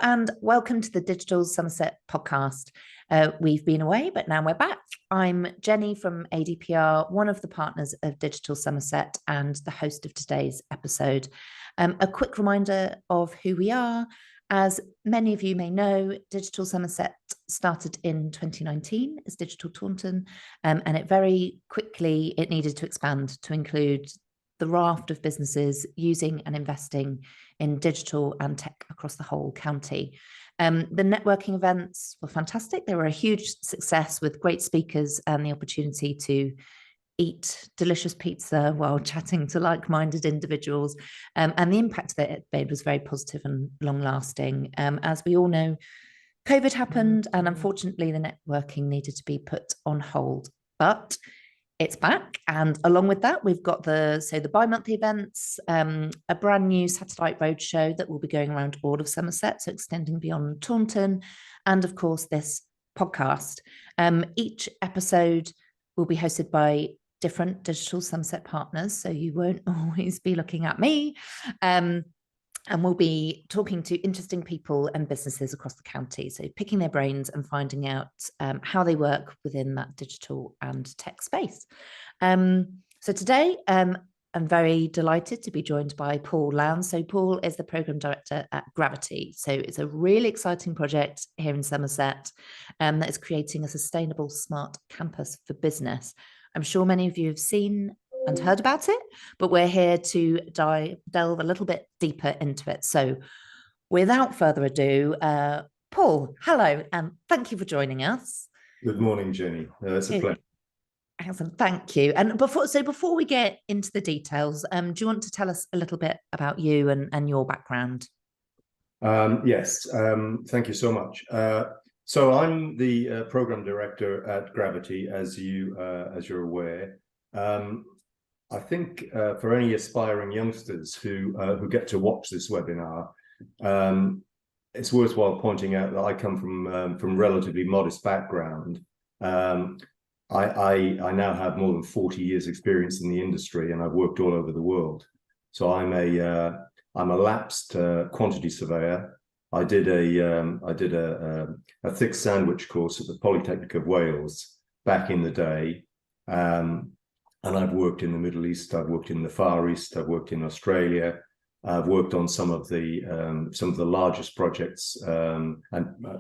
and welcome to the Digital Somerset podcast. We've been away, but now we're back. I'm Jenny from ADPR, one of the partners of Digital Somerset and the host of today's episode. A quick reminder of who we are. As many of you may know, Digital Somerset started in 2019 as Digital Taunton, and it very quickly needed to expand to include the raft of businesses using and investing in digital and tech across the whole county. The networking events were fantastic. They were a huge success with great speakers and the opportunity to eat delicious pizza while chatting to like-minded individuals. And the impact that it made was very positive and long-lasting. As we all know, COVID happened, and unfortunately the networking needed to be put on hold. But it's back, and along with that, we've got the bi-monthly events, a brand new satellite roadshow that will be going around all of Somerset, so extending beyond Taunton, and of course this podcast. Each episode will be hosted by different Digital Somerset partners, so you won't always be looking at me. And we'll be talking to interesting people and businesses across the county. So picking their brains and finding out how they work within that digital and tech space. So today, I'm very delighted to be joined by Paul Lowndes. So Paul is the Programme Director at Gravity. So it's a really exciting project here in Somerset that is creating a sustainable smart campus for business. I'm sure many of you have seen and heard about it, but we're here to delve a little bit deeper into it. So without further ado, Paul, hello, and thank you for joining us. Good morning, Jenny. It's a pleasure. Excellent, thank you. And before we get into the details, do you want to tell us a little bit about you and your background? Yes, thank you so much. So I'm the Programme Director at Gravity, as you're aware. I think for any aspiring youngsters who get to watch this webinar, it's worthwhile pointing out that I come from relatively modest background. I now have more than 40 years experience in the industry, and I've worked all over the world. So I'm a lapsed quantity surveyor. I did a thick sandwich course at the Polytechnic of Wales back in the day. And I've worked in the Middle East, I've worked in the Far East, I've worked in Australia, I've worked on some of the largest projects and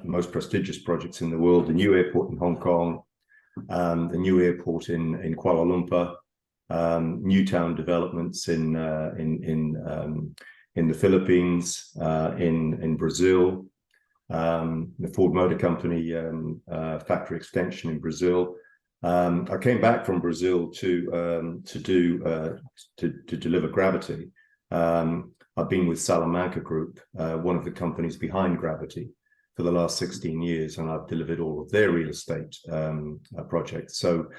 most prestigious projects in the world: the new airport in Hong Kong, the new airport in Kuala Lumpur, new town developments in the Philippines, in Brazil, the Ford Motor Company factory extension in Brazil. I came back from Brazil to deliver Gravity. I've been with Salamanca Group, one of the companies behind Gravity, for the last 16 years, and I've delivered all of their real estate projects. So,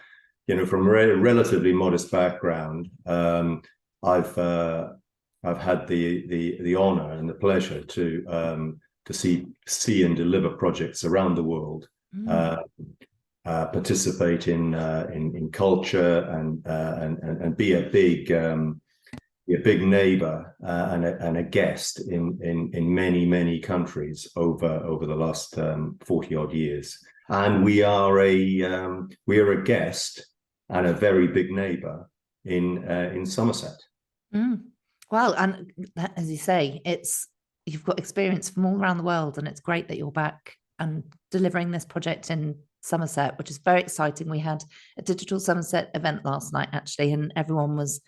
from a relatively modest background, I've had the honor and the pleasure to see and deliver projects around the world. Participate in culture and be a big neighbor and a guest in many countries over the last 40 odd years. And we are a guest and a very big neighbor in Somerset. Well, and as you say, you've got experience from all around the world, and it's great that you're back and delivering this project in Somerset, which is very exciting. We had a Digital Somerset event last night, actually, and everyone was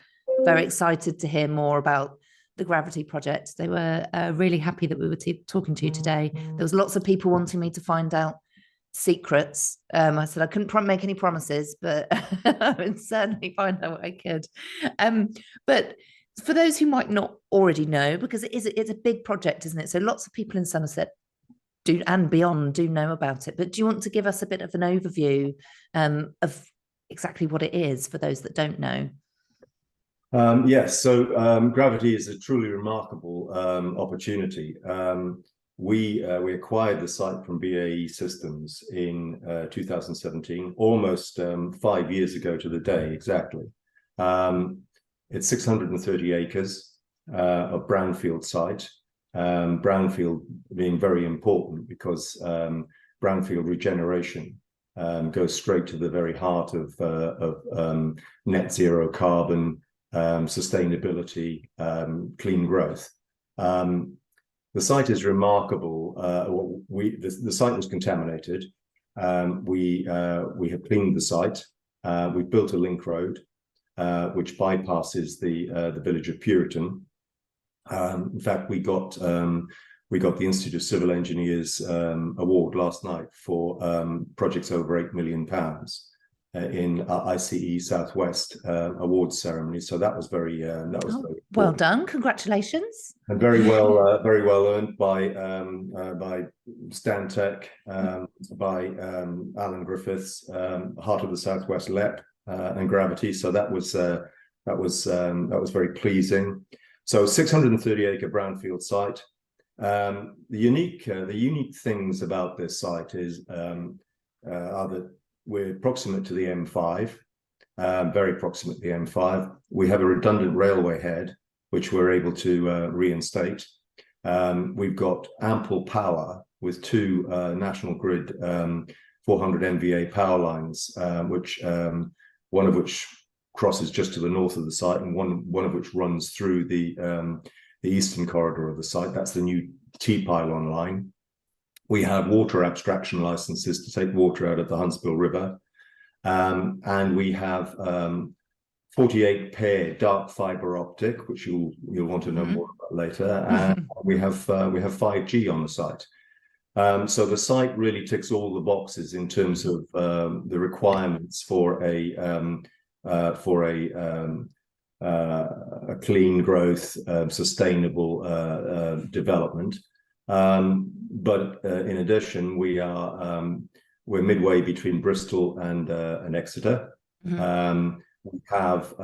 very excited to hear more about the Gravity project. They were really happy that we were talking to you today. There was lots of people wanting me to find out secrets. I said I couldn't make any promises, but I would certainly find out what I could. But for those who might not already know, because it's a big project, isn't it? So lots of people in Somerset and beyond do know about it, but do you want to give us a bit of an overview of exactly what it is for those that don't know? Yes, so Gravity is a truly remarkable opportunity. We acquired the site from BAE Systems in 2017, almost 5 years ago to the day exactly. It's 630 acres of brownfield site. brownfield being very important because brownfield regeneration goes straight to the very heart of net zero carbon, sustainability, clean growth. The site is remarkable. The site was contaminated. We have cleaned the site. We built a link road, which bypasses the village of Puriton. In fact, we got the Institute of Civil Engineers award last night for projects over £8 million in ICE Southwest awards ceremony. So that was very very well done. Congratulations. And very well earned by Stantec, by Alan Griffiths, Heart of the Southwest LEP, and Gravity. So that was very pleasing. So 630-acre brownfield site. The unique things about this site is are that we're proximate to the M5, very proximate to the M5. We have a redundant railway head, which we're able to reinstate. We've got ample power with two National Grid 400 MVA power lines, which one of which crosses just to the north of the site, and one of which runs through the eastern corridor of the site. That's the new T-pylon line. We have water abstraction licenses to take water out of the Huntsville River, and we have 48 pair dark fiber optic, which you'll want to know more about later. And we have 5G on the site. So the site really ticks all the boxes in terms of the requirements for a clean growth, sustainable development. But in addition, we're midway between Bristol and Exeter. We have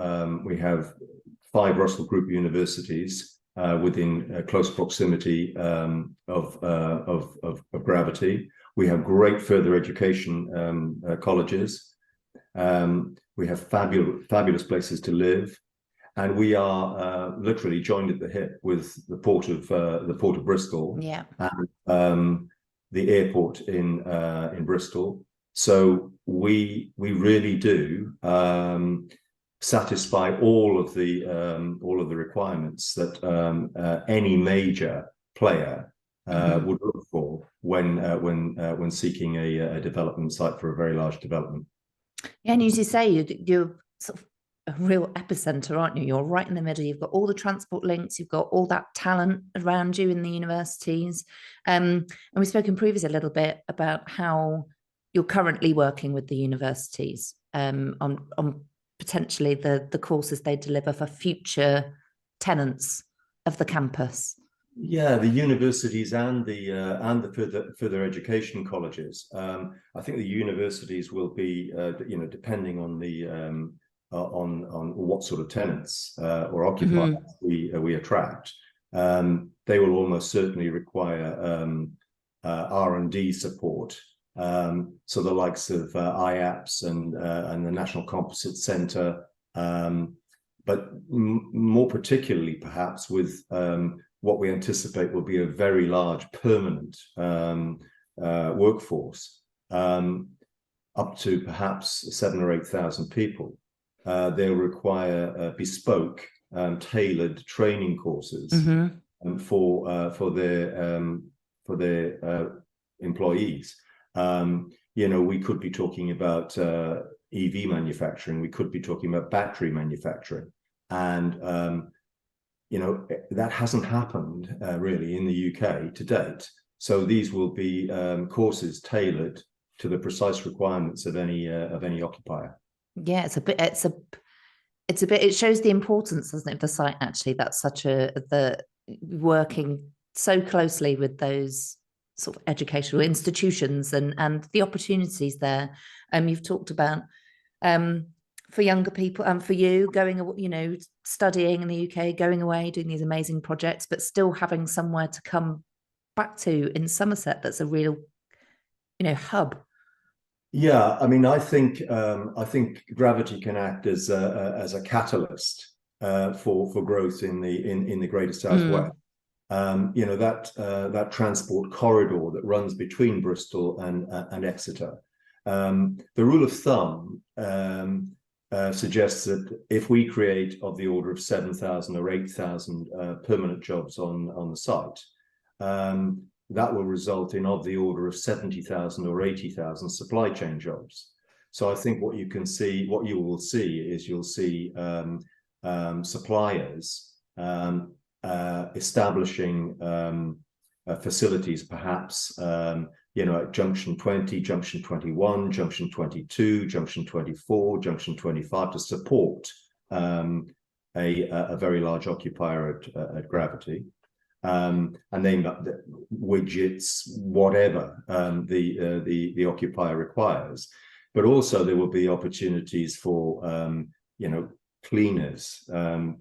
5 Russell Group universities within close proximity of Gravity. We have great further education colleges. We have fabulous places to live, and we are literally joined at the hip with the port of Bristol, and the airport in Bristol. So we really do satisfy all of the requirements that any major player would look for when seeking a development site for a very large development. Yeah, and as you say, you're sort of a real epicenter, aren't you? You're right in the middle. You've got all the transport links. You've got all that talent around you in the universities. And we've spoken previously a little bit about how you're currently working with the universities on potentially the courses they deliver for future tenants of the campus. Yeah, the universities and the further education colleges. I think the universities will be, depending on the on what sort of tenants or occupiers we attract, they will almost certainly require R&D support. So the likes of IAPS and the National Composite Centre, but more particularly perhaps with what we anticipate will be a very large permanent workforce, up to perhaps 7,000 or 8,000 people. They'll require bespoke, tailored training courses for their employees. We could be talking about EV manufacturing. We could be talking about battery manufacturing, and that hasn't happened really in the UK to date. So these will be courses tailored to the precise requirements of any occupier. Yeah, it shows the importance, doesn't it, of the site, actually. That's the working so closely with those sort of educational institutions and the opportunities there. You've talked about for younger people and for you going, studying in the UK, going away, doing these amazing projects, but still having somewhere to come back to in Somerset that's a real, hub. Yeah, I mean, I think Gravity can act as a catalyst for growth in the Greater Southwest. that transport corridor that runs between Bristol and Exeter. The rule of thumb suggests that if we create of the order of 7,000 or 8,000 permanent jobs on the site, that will result in of the order of 70,000 or 80,000 supply chain jobs. So I think what you will see is you'll see suppliers establishing facilities, perhaps at junction 20, junction 21, junction 22, junction 24, junction 25 to support a very large occupier at Gravity. And then widgets, whatever the occupier requires. But also there will be opportunities for cleaners,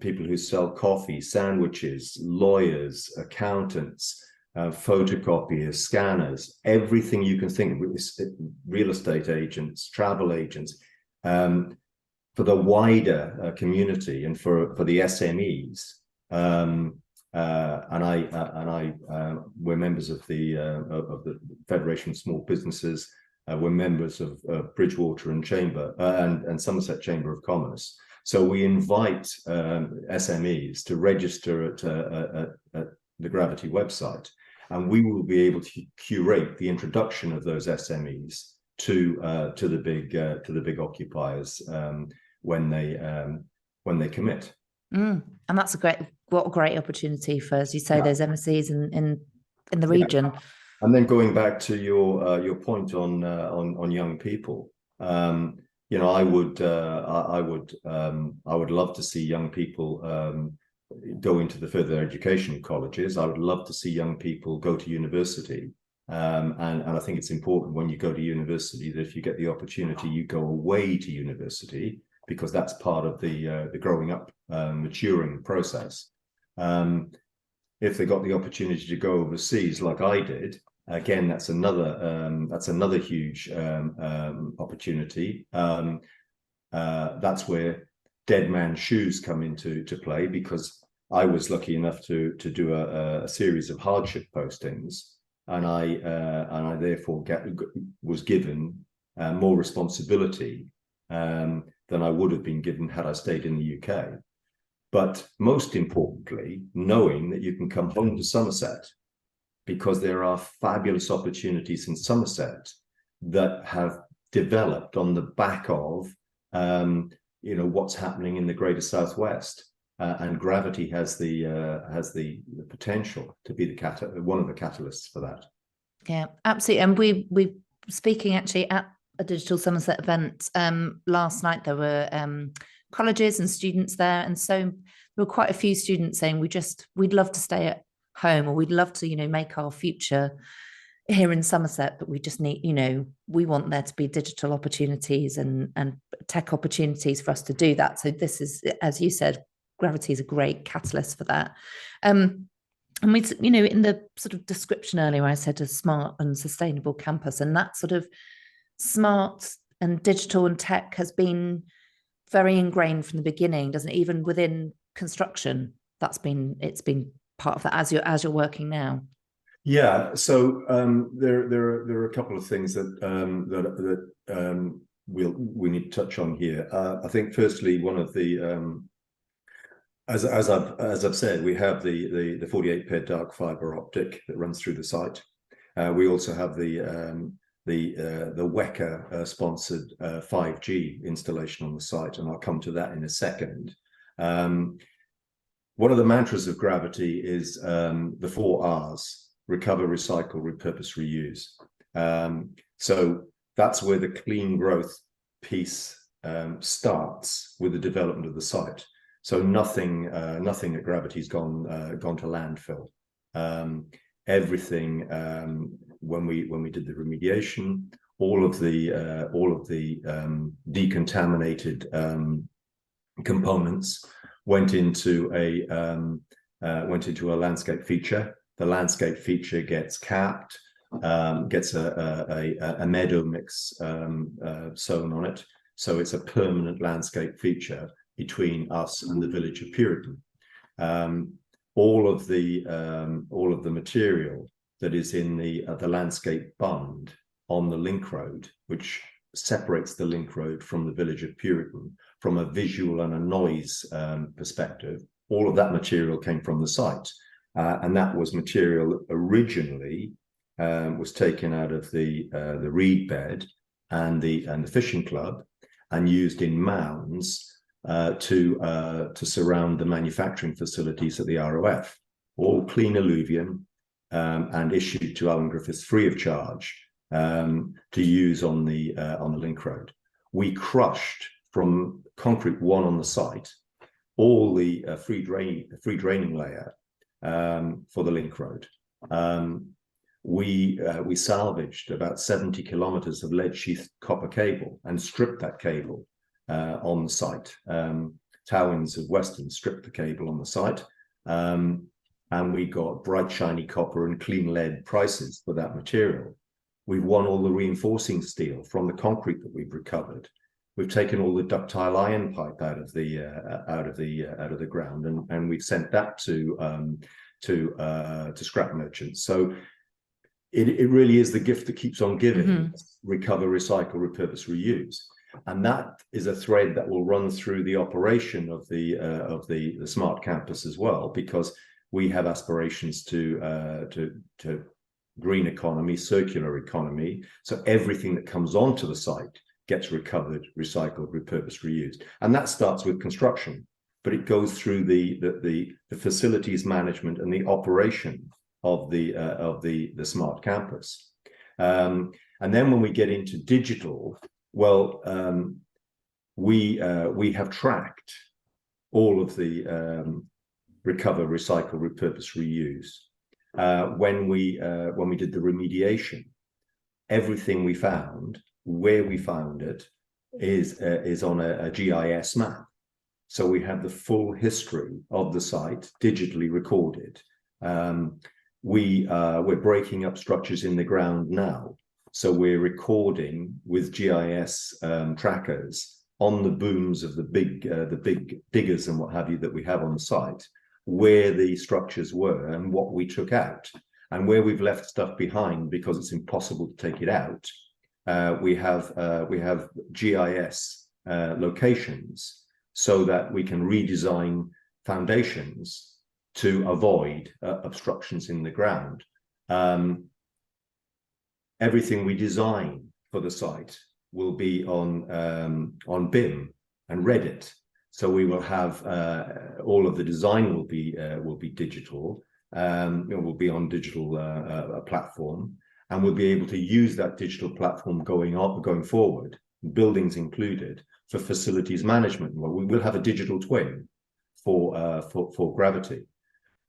people who sell coffee, sandwiches, lawyers, accountants, photocopiers, scanners, everything you can think of, real estate agents, travel agents, for the wider community and for the SMEs. We're members of the Federation of Small Businesses. We're members of Bridgewater and Somerset Chamber of Commerce. So we invite SMEs to register at the Gravity website, and we will be able to curate the introduction of those SMEs to the big occupiers when they commit. And that's what a great opportunity for, as you say, those MSCs in the region. And then going back to your point on young people, I would love to see young people go into the further education colleges. I would love to see young people go to university. And I think it's important when you go to university that if you get the opportunity, you go away to university, because that's part of the growing up, maturing process. If they got the opportunity to go overseas, like I did, again, that's another huge opportunity. That's where dead man's shoes come into play, because I was lucky enough to do a series of hardship postings, and I therefore was given more responsibility than I would have been given had I stayed in the UK. But most importantly, knowing that you can come home to Somerset, because there are fabulous opportunities in Somerset that have developed on the back of what's happening in the Greater Southwest, and Gravity has the potential to be one of the catalysts for that. Yeah, absolutely. And we speaking actually at a Digital Somerset event last night. There were colleges and students there, and so there were quite a few students saying we'd love to stay at home, or we'd love to make our future here in Somerset, but we just need we want there to be digital opportunities and tech opportunities for us to do that. So this is, as you said, Gravity is a great catalyst for that. And we in the sort of description earlier, I said a smart and sustainable campus, and that sort of smart and digital and tech has been very ingrained from the beginning, doesn't it? Even within construction, it's been part of that as you're working now. Yeah, so there are a couple of things that we need to touch on here. I think firstly, one of the as I've said, we have the 48 pair dark fiber optic that runs through the site. We also have the WECA sponsored 5G installation on the site, and I'll come to that in a second. One of the mantras of Gravity is the 4 R's: recover, recycle, repurpose, reuse. So that's where the clean growth piece starts with the development of the site. So nothing at Gravity's gone to landfill. Everything, when we did the remediation, all of the decontaminated components went into a landscape feature. The landscape feature gets capped, gets a meadow mix sown on it, so it's a permanent landscape feature between us and the village of Puriton. all of the material that is in the landscape bund on the link road, which separates the link road from the village of Puriton from a visual and a noise perspective. All of that material came from the site, and that was material originally was taken out of the reed bed and the fishing club, and used in mounds to surround the manufacturing facilities at the ROF, all clean alluvium, and issued to Alan Griffiths free of charge to use on the link road. We crushed from concrete one on the site all the free draining layer for the link road. We salvaged about 70 kilometers of lead sheath copper cable and stripped that cable on the site. Towins of Western stripped the cable on the site, and we got bright shiny copper and clean lead prices for that material. We've won all the reinforcing steel from the concrete that we've recovered. We've taken all the ductile iron pipe out of the ground, and we've sent that to scrap merchants. So it really is the gift that keeps on giving: recover, recycle, repurpose, reuse. And that is a thread that will run through the operation of the smart campus as well, because we have aspirations to green economy, circular economy. So everything that comes onto the site gets recovered, recycled, repurposed, reused. And that starts with construction, but it goes through the facilities management and the operation of the smart campus. And then when we get into digital, well, we have tracked all of the recover, recycle, repurpose, reuse. When we did the remediation, everything we found, where we found it, is on a GIS map. So we have the full history of the site digitally recorded. We're breaking up structures in the ground now. So we're recording with GIS trackers on the booms of the big diggers and what have you that we have on the site, where the structures were and what we took out, and where we've left stuff behind because it's impossible to take it out. We have GIS locations so that we can redesign foundations to avoid obstructions in the ground. Everything we design for the site will be on BIM and Reddit. So we will have all of the design will be digital. It will be on digital platform, and we'll be able to use that digital platform going forward, buildings included, for facilities management. Well, we will have a digital twin for Gravity.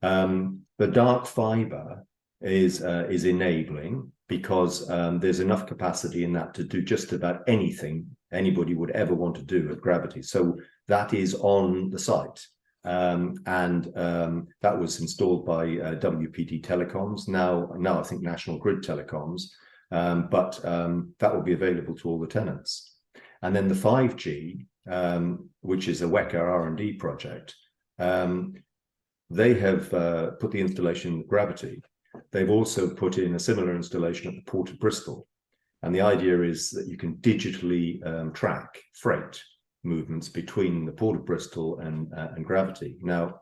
The dark fiber is enabling, because there's enough capacity in that to do just about anything anybody would ever want to do at Gravity. So that is on the site, and that was installed by WPT Telecoms, now I think National Grid Telecoms, but that will be available to all the tenants. And then the 5G, which is a WECA R&D project, they have put the installation in Gravity. They've also put in a similar installation at the Port of Bristol. And the idea is that you can digitally track freight movements between the Port of Bristol and Gravity. Now,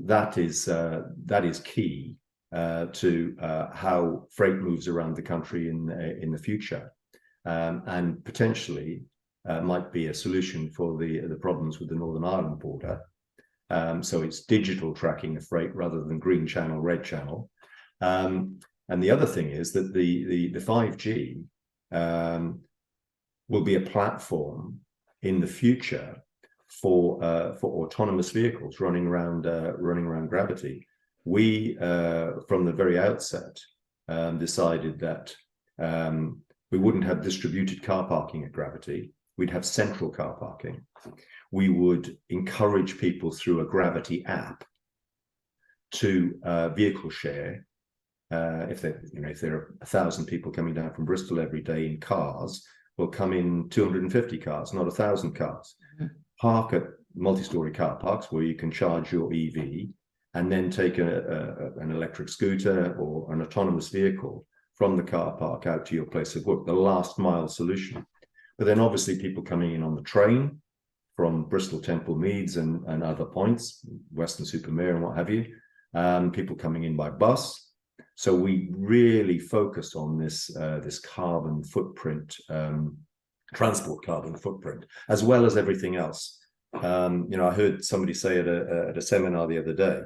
that is key to how freight moves around the country in the future, and potentially might be a solution for the problems with the Northern Ireland border. So it's digital tracking of freight rather than green channel, red channel. And the other thing is that the 5G will be a platform in the future for autonomous vehicles running around Gravity. We from the very outset decided that we wouldn't have distributed car parking at Gravity. We'd have central car parking. We would encourage people through a Gravity app to vehicle share. If there are 1,000 people coming down from Bristol every day in cars, will come in 250 cars, not 1,000 cars. Park at multi-story car parks where you can charge your EV, and then take an electric scooter or an autonomous vehicle from the car park out to your place of work, the last mile solution. But then obviously people coming in on the train from Bristol, Temple Meads and other points, Weston-super-Mare and what have you, people coming in by bus. So we really focus on this carbon footprint, transport carbon footprint, as well as everything else. I heard somebody say at a seminar the other day,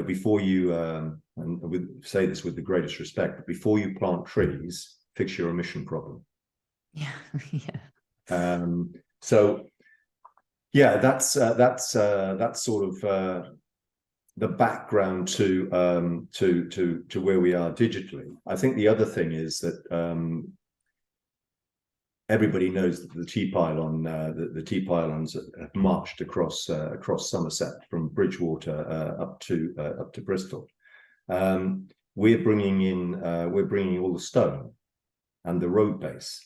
before you, and we say this with the greatest respect, but before you plant trees, fix your emission problem. Yeah, yeah. So, yeah, that's sort of the background to where we are digitally. I think the other thing is that everybody knows that the T-pylon, the T-pylons have marched across Somerset from Bridgewater up to Bristol. We're bringing all the stone and the road base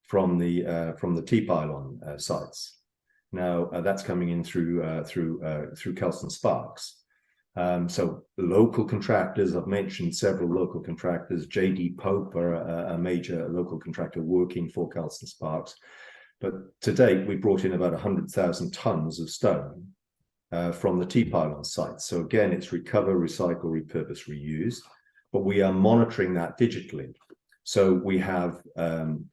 from the T-pylon sites. Now that's coming in through Kelson Sparks. So local contractors, I've mentioned several local contractors. JD Pope are a major local contractor working for Kelson Sparks. But to date, we brought in about 100,000 tons of stone from the T-pylon sites. So again, it's recover, recycle, repurpose, reuse. But we are monitoring that digitally. So we have the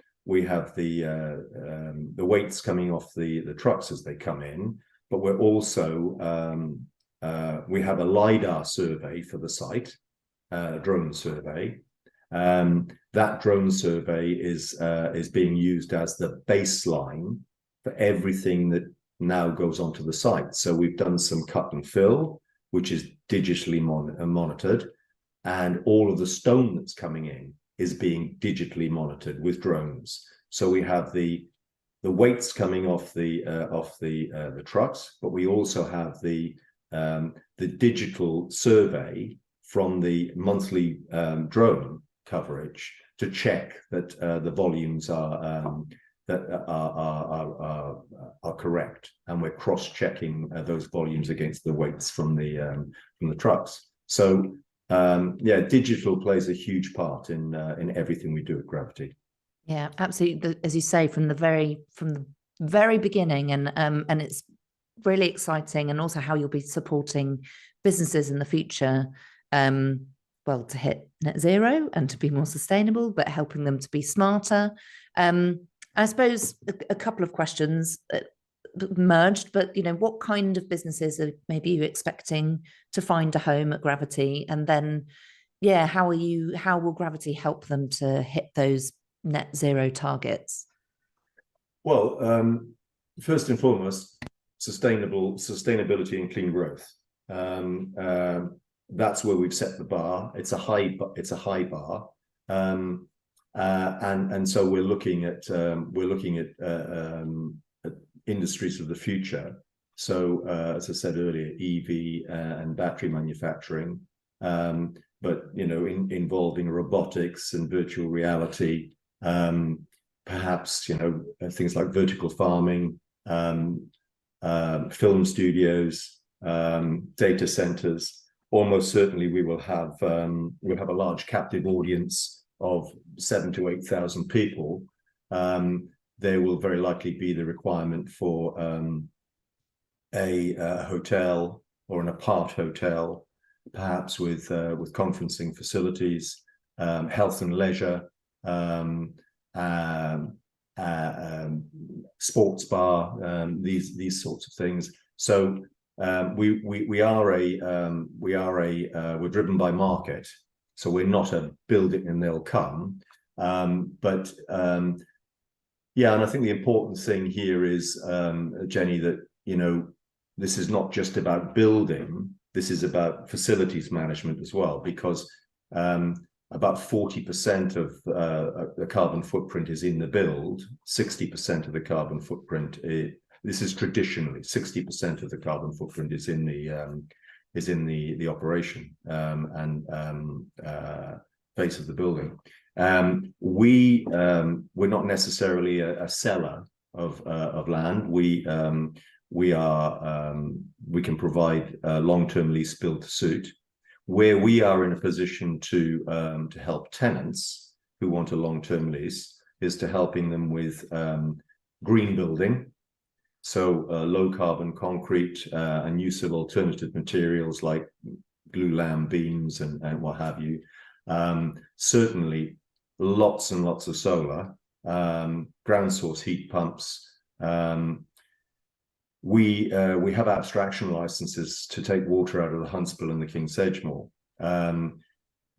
weights coming off the trucks as they come in, but we're also we have a LiDAR survey for the site, drone survey. That drone survey is being used as the baseline for everything that now goes onto the site. So we've done some cut and fill, which is digitally monitored, and all of the stone that's coming in is being digitally monitored with drones. So we have the weights coming off the trucks, but we also have the digital survey from the monthly drone coverage to check that the volumes are correct, and we're cross-checking those volumes against the weights from the trucks. So yeah, digital plays a huge part in everything we do at Gravity. Yeah, absolutely. As you say, from the very beginning, and it's really exciting, and also how you'll be supporting businesses in the future, well, to hit net zero and to be more sustainable, but helping them to be smarter. I suppose a couple of questions merged, but what kind of businesses are maybe you expecting to find a home at Gravity, and then how will Gravity help them to hit those net zero targets? Well, first and foremost, sustainability and clean growth. That's where we've set the bar. It's a high bar, and so we're looking at industries of the future. So as I said earlier, EV and battery manufacturing, but involving robotics and virtual reality, perhaps things like vertical farming, film studios, data centers. Almost certainly we will have a large captive audience of 7,000 to 8,000 people. There will very likely be the requirement for a hotel or an apart hotel, perhaps with conferencing facilities, health and leisure, sports bar, these sorts of things. So we're driven by market. So we're not a build it and they'll come. But yeah, and I think the important thing here is, Jenny, that this is not just about building. This is about facilities management as well, because about 40% of the carbon footprint is in the build. 60% of the carbon footprint this is traditionally 60% of the carbon footprint is in the operation and base of the building. We're not necessarily a seller of land. We are we can provide long-term lease build to suit. Where we are in a position to help tenants who want a long-term lease is to helping them with green building, so low carbon concrete and use of alternative materials like glulam beams and what have you. Certainly lots and lots of solar, ground source heat pumps. We have abstraction licenses to take water out of the Huntsville and the King's Sedgemoor.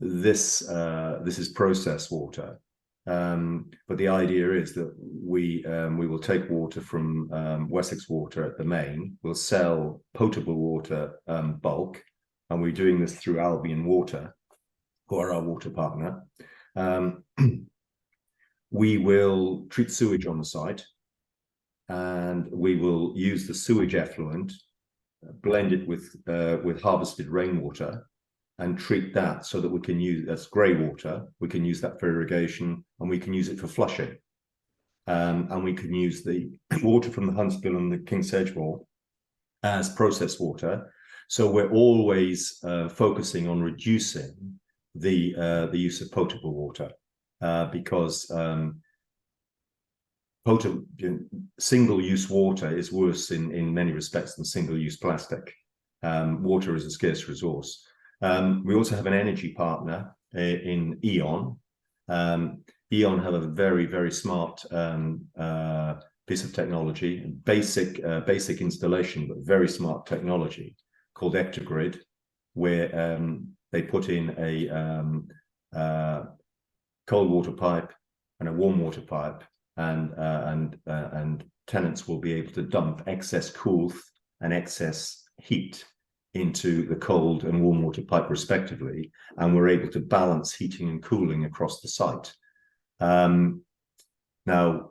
This is processed water. But the idea is that we will take water from Wessex Water at the main. We'll sell potable water bulk, and we're doing this through Albion Water, who are our water partner. We will treat sewage on the site, and we will use the sewage effluent, blend it with harvested rainwater, and treat that so that we can use, that's grey water, we can use that for irrigation, and we can use it for flushing. And we can use the water from the Huntsville and the King's Sedgemoor as processed water. So we're always focusing on reducing the use of potable water, because single-use water is worse in many respects than single-use plastic. Water is a scarce resource. We also have an energy partner in E.ON. E.ON have a very, very smart piece of technology, basic installation, but very smart technology called Ectogrid, where they put in a cold water pipe and a warm water pipe, and tenants will be able to dump excess coolth and excess heat into the cold and warm water pipe respectively, and we're able to balance heating and cooling across the site. Now,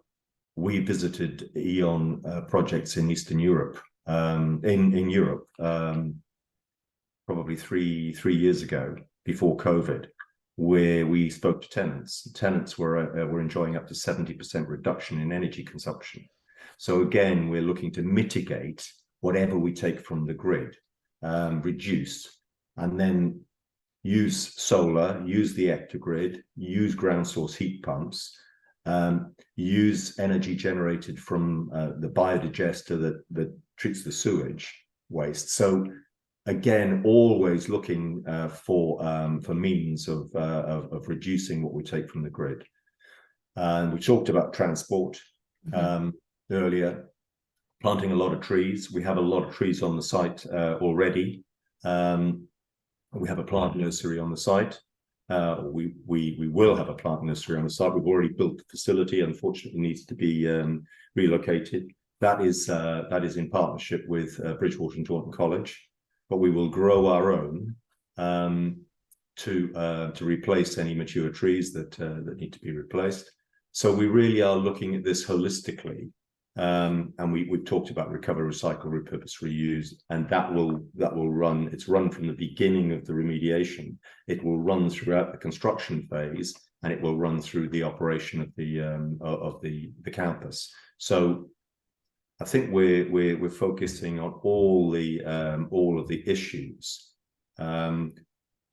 we visited E.ON projects in Eastern Europe, in Europe, probably three years ago, before COVID, where we spoke to tenants. Tenants were enjoying up to 70% reduction in energy consumption. So again, we're looking to mitigate whatever we take from the grid, reduce, and then use solar, use the Ectogrid, use ground source heat pumps, use energy generated from the biodigester that treats the sewage waste. So again, always looking for means of reducing what we take from the grid. And we talked about transport earlier, planting a lot of trees. We have a lot of trees on the site already. We have a plant nursery on the site. We will have a plant nursery on the site. We've already built the facility. Unfortunately, needs to be relocated. That is in partnership with Bridgewater and Taunton College. But we will grow our own to replace any mature trees that need to be replaced. So we really are looking at this holistically, and we've talked about recover, recycle, repurpose, reuse, and that will run. It's run from the beginning of the remediation. It will run throughout the construction phase, and it will run through the operation of the campus. So I think we're focusing on all of the issues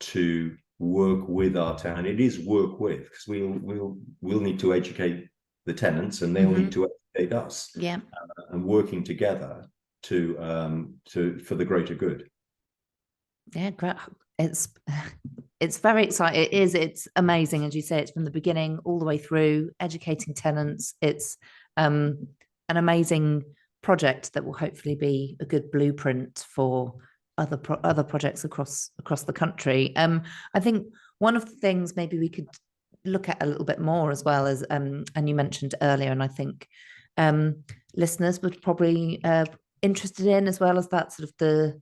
to work with our town. It is work with, because we'll need to educate the tenants, and they'll need to educate us. Yeah, and working together for the greater good. Yeah, great. It's very exciting. It's amazing, as you say. It's from the beginning all the way through, educating tenants. It's an amazing project that will hopefully be a good blueprint for other projects across the country. I think one of the things maybe we could look at a little bit more as well as, and you mentioned earlier, and I think listeners would probably interested in, as well as that sort of the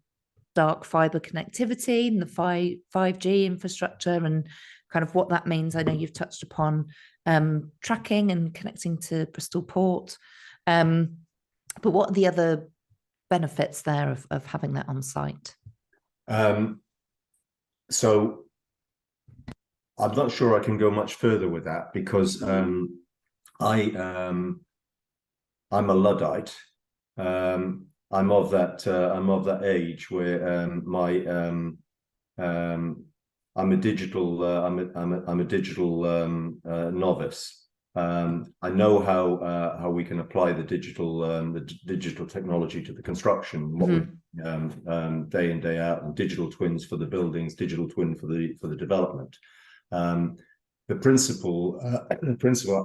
dark fiber connectivity and the 5G infrastructure and kind of what that means. I know you've touched upon tracking and connecting to Bristol Port. But what are the other benefits there of having that on site? So I'm not sure I can go much further with that, because I'm a Luddite. I'm of that age where I'm a digital I'm a digital novice. I know how we can apply the digital technology to the construction, what we day in, day out, and digital twins for the buildings, digital twin for the development. The principle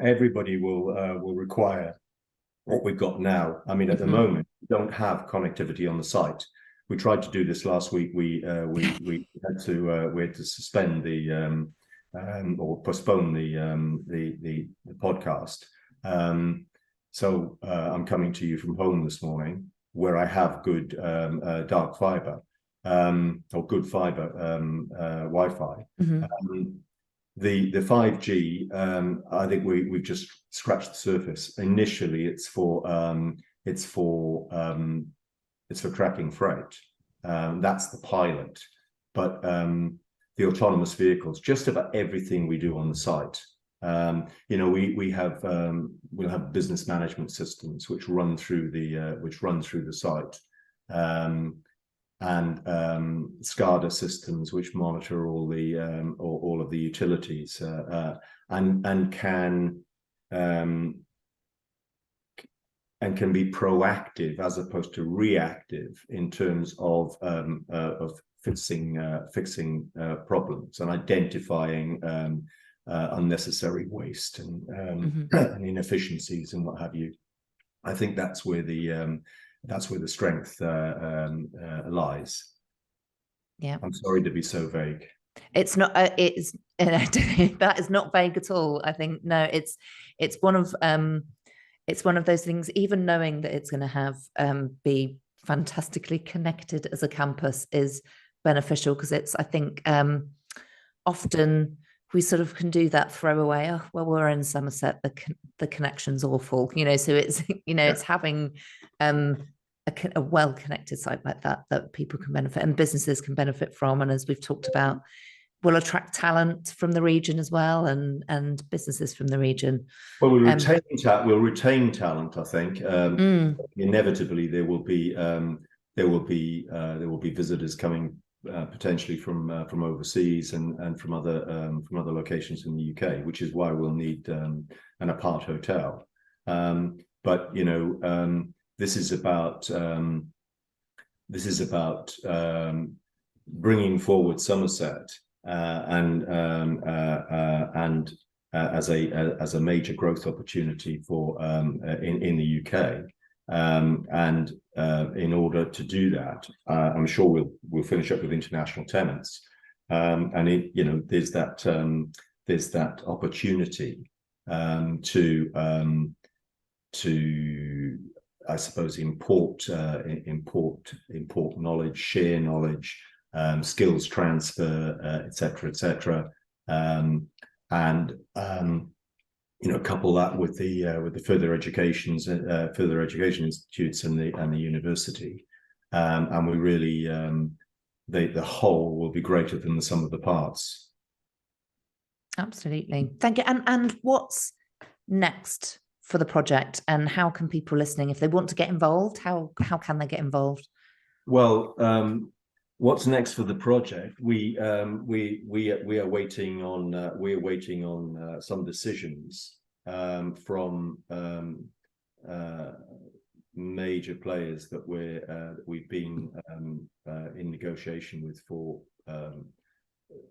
everybody will require what we've got now. I mean, at the moment, we don't have connectivity on the site. We tried to do this last week. We had to suspend or postpone the podcast. So I'm coming to you from home this morning, where I have good dark fiber or good fiber Wi-Fi. The 5G, I think we've just scratched the surface. Initially, it's for tracking freight. That's the pilot. But the autonomous vehicles, just about everything we do on the site. We'll have business management systems which run through the site. And SCADA systems which monitor all of the utilities and can be proactive as opposed to reactive in terms of fixing problems and identifying unnecessary waste and inefficiencies and what have you. I think that's where the strength lies. Yeah, I'm sorry to be so vague. It's not. It's that is not vague at all. I think no. It's one of those things. Even knowing that it's going to have be fantastically connected as a campus is beneficial, because it's, I think, often we sort of can do that throwaway. Oh, well, we're in Somerset. The connection's awful, So it's it's having a well-connected site like that people can benefit and businesses can benefit from, and as we've talked about, will attract talent from the region as well, and businesses from the region. Well, we'll retain talent. I think inevitably there will be visitors coming potentially from overseas and from other locations in the UK, which is why we'll need an apart hotel. But this is about bringing forward Somerset and as a major growth opportunity for in the UK. And in order to do that, I'm sure we'll finish up with international tenants, and there's that opportunity to I suppose import knowledge, share knowledge, skills transfer, etc. And couple that with the further education institutes and the university, and we really the whole will be greater than the sum of the parts. Absolutely, thank you. And what's next for the project, and how can people listening, if they want to get involved, how can they get involved? Well, what's next for the project? We are waiting on some decisions from major players that we've been in negotiation with for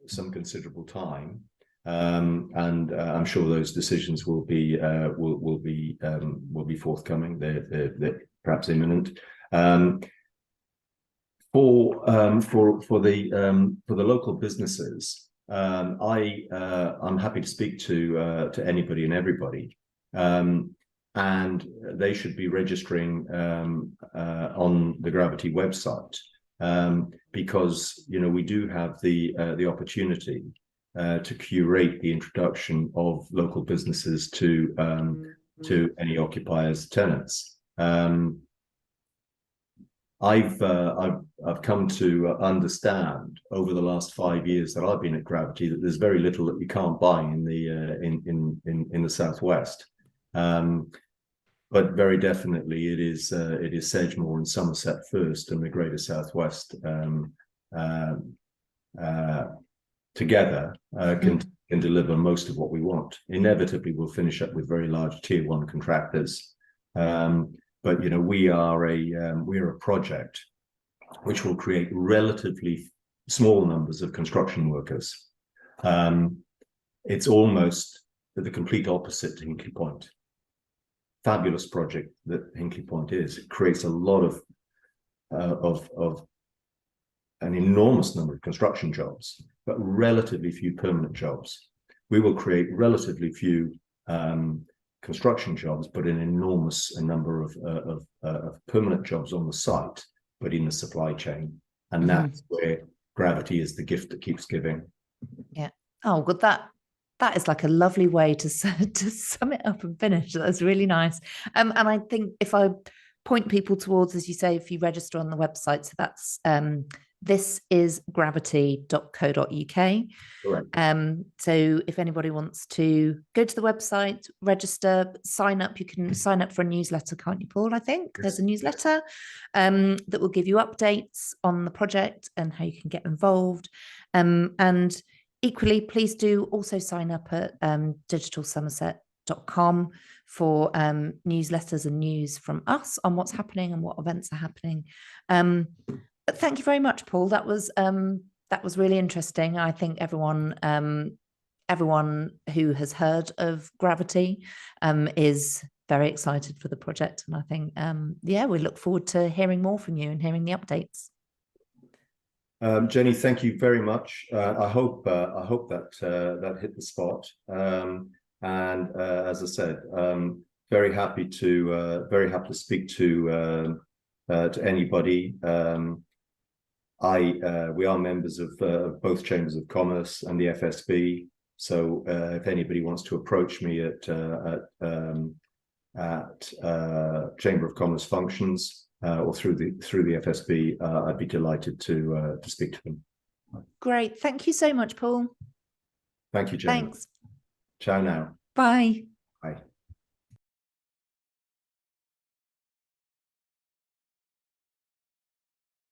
some considerable time, and I'm sure those decisions will be forthcoming. They're perhaps imminent. For the local businesses, I'm happy to speak to anybody and everybody, and they should be registering on the Gravity website, because we do have the opportunity to curate the introduction of local businesses to any occupiers, tenants. I've come to understand over the last 5 years that I've been at Gravity that there's very little that we can't buy in the southwest. but very definitely it is Sedgemoor and Somerset first, and the Greater Southwest together can deliver most of what we want. Inevitably, we'll finish up with very large tier one contractors, but we are a project which will create relatively small numbers of construction workers. It's almost the complete opposite to Hinkley Point. Fabulous project that Hinkley Point is. It creates a lot of an enormous number of construction jobs, but relatively few permanent jobs. We will create relatively few construction jobs, but an enormous number of permanent jobs on the site, but in the supply chain. And that's where Gravity is the gift that keeps giving. Yeah. Oh, good. That is like a lovely way to sum it up and finish. That's really nice. And I think if I point people towards, as you say, if you register on the website, so that's thisisgravity.co.uk. Correct. So if anybody wants to go to the website, register, sign up, you can sign up for a newsletter, can't you, Paul? I think there's a newsletter that will give you updates on the project and how you can get involved. And equally, please do also sign up at digitalsomerset.com for newsletters and news from us on what's happening and what events are happening. But thank you very much, Paul. That was really interesting. I think everyone who has heard of Gravity is very excited for the project, and I think we look forward to hearing more from you and hearing the updates. Jenny, thank you very much. I hope that hit the spot. And as I said, very happy to speak to anybody. We are members of both Chambers of Commerce and the FSB. So if anybody wants to approach me at Chamber of Commerce functions or through the FSB, I'd be delighted to speak to them. Great. Thank you so much, Paul. Thank you, Jenny. Thanks. Ciao now. Bye.